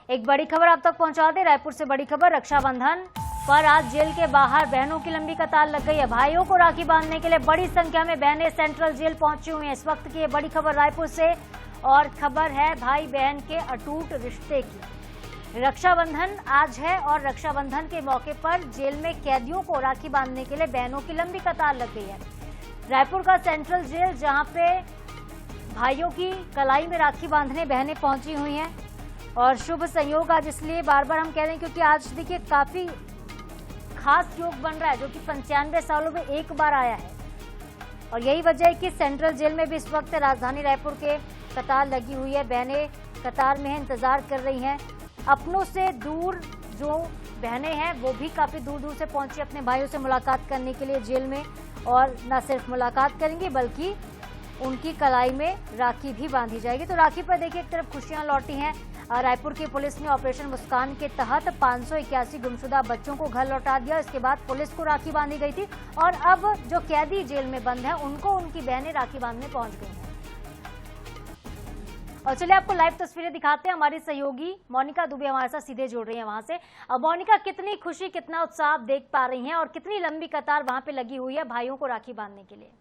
एक बड़ी खबर आप तक पहुंचा दे। रायपुर से बड़ी खबर, रक्षाबंधन पर आज जेल के बाहर बहनों की लंबी कतार लग गई है। भाइयों को राखी बांधने के लिए बड़ी संख्या में बहनें सेंट्रल जेल पहुंची हुई हैं। इस वक्त की ये बड़ी खबर रायपुर से, और खबर है भाई बहन के अटूट रिश्ते की। रक्षाबंधन आज है और रक्षाबंधन के मौके पर जेल में कैदियों को राखी बांधने के लिए बहनों की लंबी कतार लग गई है। रायपुर का सेंट्रल जेल, जहां पे भाइयों की कलाई में राखी बांधने बहनें पहुंची हुई हैं, और शुभ संयोग आज इसलिए बार बार हम कह रहे हैं क्योंकि आज देखिए काफी खास योग बन रहा है, जो कि 95 सालों में एक बार आया है। और यही वजह है कि सेंट्रल जेल में भी इस वक्त राजधानी रायपुर के कतार लगी हुई है। बहनें कतार में इंतजार कर रही हैं। अपनों से दूर जो बहनें हैं वो भी काफी दूर दूर से पहुंची अपने भाइयों से मुलाकात करने के लिए जेल में, और न सिर्फ मुलाकात करेंगी बल्कि उनकी कलाई में राखी भी बांधी जाएगी। तो राखी पर देखिए एक तरफ खुशियां लौटी हैं। रायपुर की पुलिस ने ऑपरेशन मुस्कान के तहत 581 गुमशुदा बच्चों को घर लौटा दिया। इसके बाद पुलिस को राखी बांधी गई थी, और अब जो कैदी जेल में बंद हैं उनको उनकी बहनें राखी बांधने पहुंच गई हैं। और चलिए आपको लाइव तस्वीरें दिखाते हैं। हमारी सहयोगी मोनिका दुबे हमारे साथ सीधे जुड़ रही है वहां से। अब मोनिका, कितनी खुशी, कितना उत्साह आप देख पा रही हैं, और कितनी लंबी कतार वहां पे लगी हुई है भाइयों को राखी बांधने के लिए?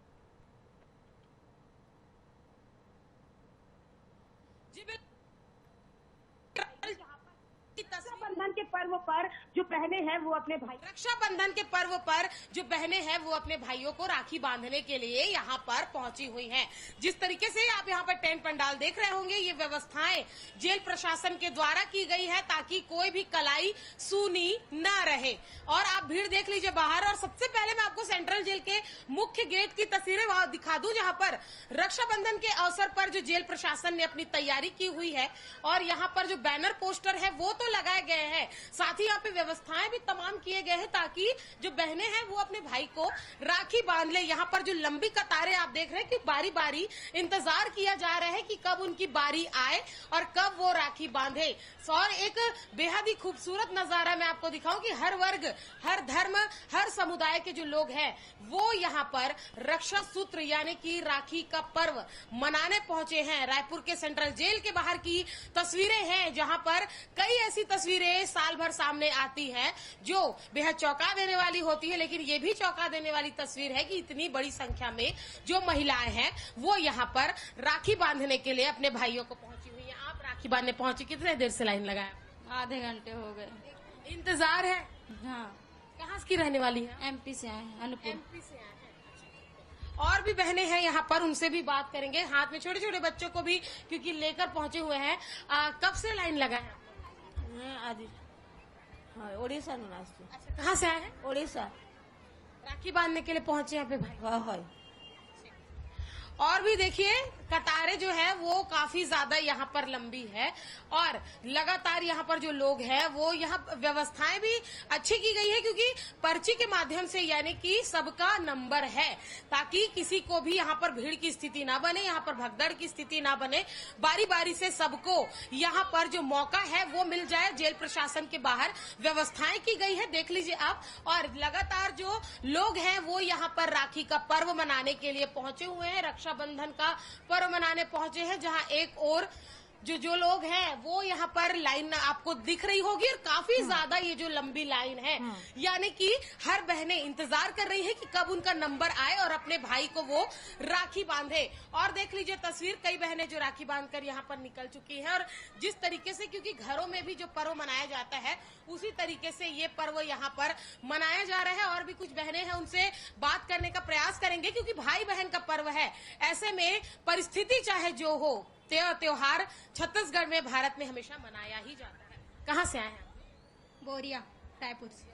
रक्षाबंधन के पर्व पर जो बहनें हैं वो अपने भाई रक्षाबंधन के पर्व पर जो बहनें हैं वो अपने भाइयों को राखी बांधने के लिए यहाँ पर पहुंची हुई हैं। जिस तरीके से आप यहाँ पर टेंट पंडाल देख रहे होंगे, ये व्यवस्थाएं जेल प्रशासन के द्वारा की गई है ताकि कोई भी कलाई सूनी न रहे। और आप भीड़ देख लीजिए बाहर। और सबसे पहले मैं आपको सेंट्रल जेल के मुख्य गेट की तस्वीरें वहां दिखा दूं, जहां पर रक्षाबंधन के अवसर पर जो जेल प्रशासन ने अपनी तैयारी की हुई है, और यहाँ पर जो बैनर पोस्टर है वो तो लगाए गए हैं, साथ ही यहाँ पे व्यवस्थाएं भी तमाम किए गए हैं ताकि जो बहनें हैं वो अपने भाई को राखी बांध ले। यहाँ पर जो लंबी कतारें आप देख रहे हैं कि बारी बारी इंतजार किया जा रहा है कि कब उनकी बारी आए और कब वो राखी बांधे। और एक बेहद ही खूबसूरत नजारा मैं आपको दिखाऊं कि हर वर्ग, हर धर्म, हर समुदाय के जो लोग हैं वो यहाँ पर रक्षा सूत्र यानी कि राखी का पर्व मनाने पहुंचे हैं। रायपुर के सेंट्रल जेल के बाहर की तस्वीरें हैं, जहां पर कई ऐसी तस्वीरें साल भर सामने आती हैं जो बेहद चौंका देने वाली होती है, लेकिन ये भी चौंका देने वाली तस्वीर है कि इतनी बड़ी संख्या में जो महिलाएं हैं वो यहाँ पर राखी बांधने के लिए अपने भाइयों को पहुंची हुई है। आप राखी बांधने पहुंची, कितने देर से लाइन लगाया? आधे घंटे हो गए। इंतजार है? हाँ। कहाँ की रहने वाली है? एमपी से आए हैं, अनूपपुर। एमपी से आए हैं। और भी बहनें हैं यहाँ पर, उनसे भी बात करेंगे। हाथ में छोटे छोटे बच्चों को भी क्योंकि लेकर पहुंचे हुए हैं। कब से लाइन लगाए? आज ओडिशा में। अच्छा, कहाँ से आए हैं? ओडिशा। राखी बांधने के लिए पहुंचे यहाँ पे भाई? हाँ। और भी देखिए कतारें जो है वो काफी ज्यादा यहाँ पर लंबी है, और लगातार यहाँ पर जो लोग हैं वो यहाँ व्यवस्थाएं भी अच्छी की गई है क्योंकि पर्ची के माध्यम से यानी कि सबका नंबर है, ताकि किसी को भी यहाँ पर भीड़ की स्थिति ना बने, यहाँ पर भगदड़ की स्थिति ना बने। बारी बारी से सबको यहाँ पर जो मौका है वो मिल जाए। जेल प्रशासन के बाहर व्यवस्थाएं की गई है, देख लीजिए आप। और लगातार जो लोग हैं वो यहाँ पर राखी का पर्व मनाने के लिए पहुंचे हुए हैं, रक्षाबंधन का पर्व मनाने पहुंचे हैं, जहां एक और जो लोग हैं वो यहाँ पर लाइन आपको दिख रही होगी, और काफी ज्यादा ये जो लंबी लाइन है, यानी कि हर बहनें इंतजार कर रही है कि कब उनका नंबर आए और अपने भाई को वो राखी बांधे। और देख लीजिए तस्वीर, कई बहनें जो राखी बांधकर यहाँ पर निकल चुकी हैं। और जिस तरीके से, क्योंकि घरों में भी जो पर्व मनाया जाता है उसी तरीके से ये पर्व यहाँ पर मनाया जा रहा है। और भी कुछ बहनें हैं, उनसे बात करने का प्रयास करेंगे क्योंकि भाई बहन का पर्व है। ऐसे में परिस्थिति चाहे जो हो, त्योहार छत्तीसगढ़ में, भारत में हमेशा मनाया ही जाता है। कहाँ से आए हैं? बोरिया, रायपुर से।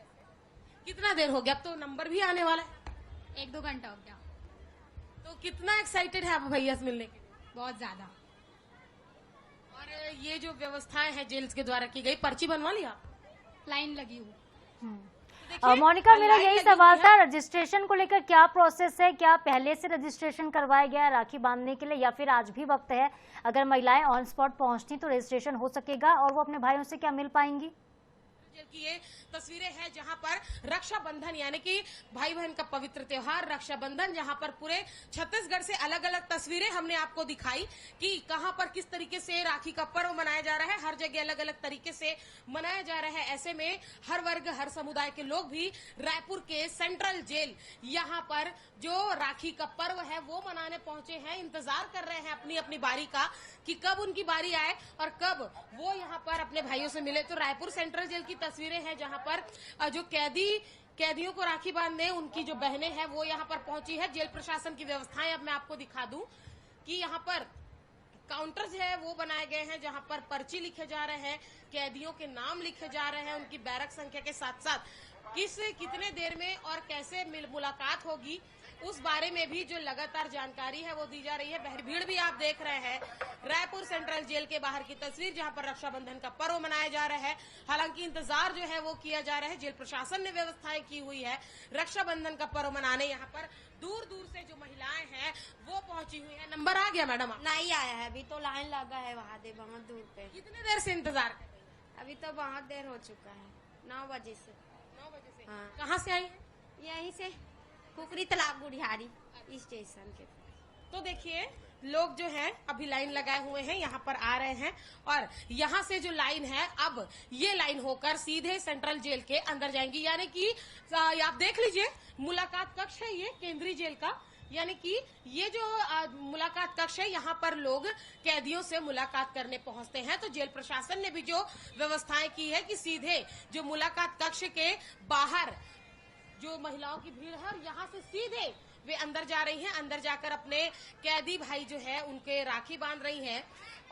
कितना देर हो गया? अब तो नंबर भी आने वाला है। 1-2 घंटा हो गया। तो कितना एक्साइटेड है आप भैया से मिलने के लिए? बहुत ज्यादा। और ये जो व्यवस्थाएं हैं जेल्स के द्वारा की गई, पर्ची बनवा लिया? लाइन लगी हुई। मोनिका, मेरा यही सवाल था, रजिस्ट्रेशन को लेकर क्या प्रोसेस है? क्या पहले से रजिस्ट्रेशन करवाया गया है राखी बांधने के लिए, या फिर आज भी वक्त है, अगर महिलाएं ऑन स्पॉट पहुंचती तो रजिस्ट्रेशन हो सकेगा और वो अपने भाइयों से क्या मिल पाएंगी? जेल की ये तस्वीरें हैं जहां पर रक्षाबंधन यानी कि भाई बहन का पवित्र त्योहार रक्षाबंधन, जहां पर पूरे छत्तीसगढ़ से अलग अलग तस्वीरें हमने आपको दिखाई कि कहां पर किस तरीके से राखी का पर्व मनाया जा रहा है। हर जगह अलग अलग तरीके से मनाया जा रहा है। ऐसे में हर वर्ग हर समुदाय के लोग भी रायपुर के सेंट्रल जेल यहाँ पर जो राखी का पर्व है वो मनाने पहुंचे हैं। इंतजार कर रहे हैं अपनी अपनी बारी का कि कब उनकी बारी आए और कब वो यहाँ पर अपने भाइयों से मिले। तो रायपुर सेंट्रल जेल की तस्वीरें हैं जहाँ पर जो कैदियों को राखी बांधने उनकी जो बहनें हैं वो यहाँ पर पहुंची है। जेल प्रशासन की व्यवस्थाएं अब मैं आपको दिखा दूं कि यहाँ पर काउंटर्स है वो बनाए गए हैं जहां पर पर्ची लिखे जा रहे हैं, कैदियों के नाम लिखे जा रहे हैं, उनकी बैरक संख्या के साथ साथ कितने देर में और कैसे मुलाकात होगी उस बारे में भी जो लगातार जानकारी है वो दी जा रही है। भीड़ भी आप देख रहे हैं रायपुर सेंट्रल जेल के बाहर की तस्वीर जहां पर रक्षाबंधन का पर्व मनाया जा रहा है। हालांकि इंतजार जो है वो किया जा रहा है। जेल प्रशासन ने व्यवस्थाएं की हुई है रक्षाबंधन का पर्व मनाने। यहाँ पर दूर दूर से जो महिलाएं हैं वो पहुंची हुई है। नंबर आ गया मैडम? नहीं आया है, अभी तो लाइन लगा है वहाँ दे बहुत दूर पे। कितने देर से इंतजार कर रहे हैं? अभी तो बहुत देर हो चुका है, 9 बजे से। 9 बजे से? हाँ। कहाँ से आई है? यहीं से कुकरी तालाब गुड़ियारी स्टेशन के। तो देखिए लोग जो हैं अभी लाइन लगाए हुए हैं, यहाँ पर आ रहे हैं और यहाँ से जो लाइन है अब ये लाइन होकर सीधे सेंट्रल जेल के अंदर जाएंगी। यानी कि आप देख लीजिए मुलाकात कक्ष है ये केंद्रीय जेल का। यानी कि ये जो मुलाकात कक्ष है यहाँ पर लोग कैदियों से मुलाकात करने पहुंचते हैं। तो जेल प्रशासन ने भी जो व्यवस्थाएं की है कि सीधे जो मुलाकात कक्ष के बाहर जो महिलाओं की भीड़ है और यहाँ से सीधे वे अंदर जा रही हैं। अंदर जाकर अपने कैदी भाई जो है उनके राखी बांध रही हैं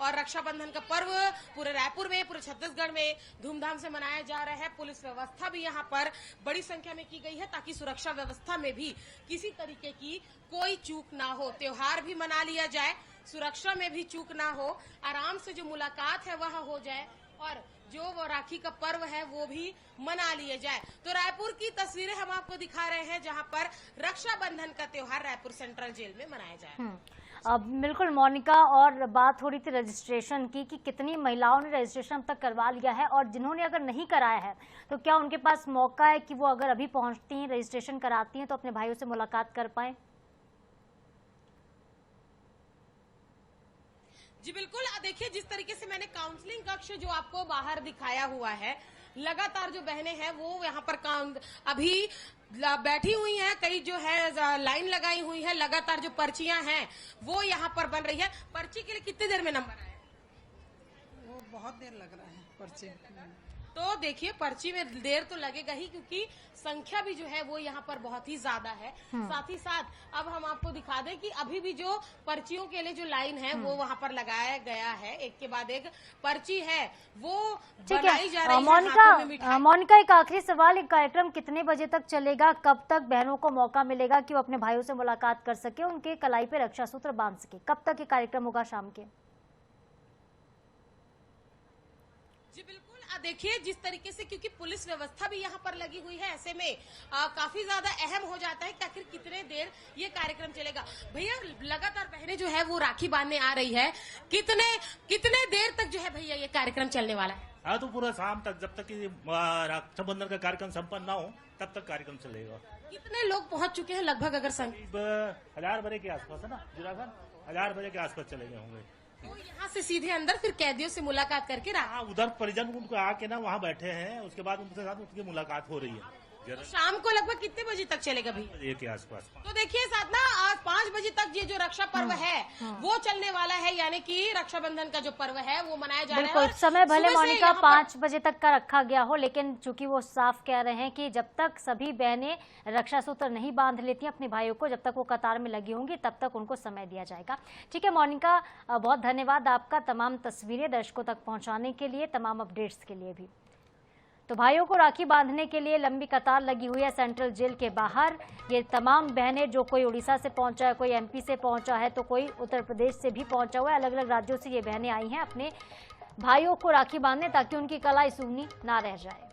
और रक्षाबंधन का पर्व पूरे रायपुर में पूरे छत्तीसगढ़ में धूमधाम से मनाया जा रहा है। पुलिस व्यवस्था भी यहाँ पर बड़ी संख्या में की गई है ताकि सुरक्षा व्यवस्था में भी किसी तरीके की कोई चूक ना हो। त्योहार भी मना लिया जाए, सुरक्षा में भी चूक ना हो, आराम से जो मुलाकात है वह हो जाए और जो वो राखी का पर्व है वो भी मना लिए जाए। तो रायपुर की तस्वीरें हम आपको दिखा रहे हैं जहां पर रक्षाबंधन का त्योहार रायपुर सेंट्रल जेल में मनाया जाए। अब बिल्कुल मोनिका, और बात हो रही थी रजिस्ट्रेशन की कि कितनी महिलाओं ने रजिस्ट्रेशन अब तक करवा लिया है और जिन्होंने अगर नहीं कराया है तो क्या उनके पास मौका है कि वो अगर अभी पहुंचती हैं रजिस्ट्रेशन कराती हैं तो अपने भाइयों से मुलाकात कर पाए? जी बिल्कुल, देखिए जिस तरीके से मैंने काउंसलिंग कक्ष जो आपको बाहर दिखाया हुआ है, लगातार जो बहनें हैं वो यहाँ पर अभी बैठी हुई हैं, कई जो है लाइन लगाई हुई है, लगातार जो पर्चियां हैं वो यहाँ पर बन रही है। पर्ची के लिए कितनी देर में नंबर आया? वो बहुत देर लग रहा है पर्ची। तो देखिए पर्ची में देर तो लगेगा ही क्योंकि संख्या भी जो है वो यहाँ पर बहुत ही ज्यादा है। साथ ही साथ अब हम आपको दिखा दें कि अभी भी जो पर्चियों के लिए जो लाइन है वो वहाँ पर लगाया गया है, एक के बाद एक पर्ची है वो बनाई जा रही है। मोनिका, एक आखिरी सवाल, एक कार्यक्रम कितने बजे तक चलेगा? कब तक बहनों को मौका मिलेगा कि वो अपने भाइयों से मुलाकात कर सके, उनके कलाई पे रक्षा सूत्र बांध सके? कब तक ये कार्यक्रम होगा शाम के? जी बिल्कुल, देखिए जिस तरीके से क्योंकि पुलिस व्यवस्था भी यहाँ पर लगी हुई है, ऐसे में काफी ज्यादा अहम हो जाता है कि आखिर कितने देर ये कार्यक्रम चलेगा। भैया लगातार बहनें जो है वो राखी बांधने आ रही है, कितने देर तक जो है भैया ये कार्यक्रम चलने वाला है? हाँ, तो पूरा शाम तक, जब तक रक्षाबंधन का कार्यक्रम संपन्न ना हो तब तक कार्यक्रम चलेगा। कितने लोग पहुंच चुके हैं लगभग? अगर संख्या 1000 बजे के आसपास है ना जुरासन, 1000 बजे के आसपास चले गए होंगे। तो यहाँ से सीधे अंदर फिर कैदियों से मुलाकात करके हाँ, उधर परिजन उनको आके ना वहाँ बैठे हैं, उसके बाद उनके साथ उनकी मुलाकात हो रही है। तो शाम को लगभग कितने बजे तक चलेगा भैया? 1 के आसपास। तो देखिए साथ ना आज 5 बजे तक ये जो रक्षा पर्व है वो चलने वाला है, यानी कि रक्षाबंधन का जो पर्व है वो मनाया जा रहा है। समय भले मोनिका 5 बजे तक का रखा गया हो, लेकिन चूंकि वो साफ कह रहे हैं कि जब तक सभी बहनें रक्षा सूत्र नहीं बांध लेती अपने भाइयों को, जब तक वो कतार में लगी होंगी तब तक उनको समय दिया जाएगा। ठीक है मोनिका, बहुत धन्यवाद आपका तमाम तस्वीरें दर्शकों तक पहुंचाने के लिए, तमाम अपडेट्स के लिए भी। तो भाइयों को राखी बांधने के लिए लंबी कतार लगी हुई है सेंट्रल जेल के बाहर। ये तमाम बहनें, जो कोई उड़ीसा से पहुंचा है, कोई एमपी से पहुंचा है, तो कोई उत्तर प्रदेश से भी पहुंचा हुआ है, अलग अलग राज्यों से ये बहनें आई हैं अपने भाइयों को राखी बांधने ताकि उनकी कलाई सूनी ना रह जाए।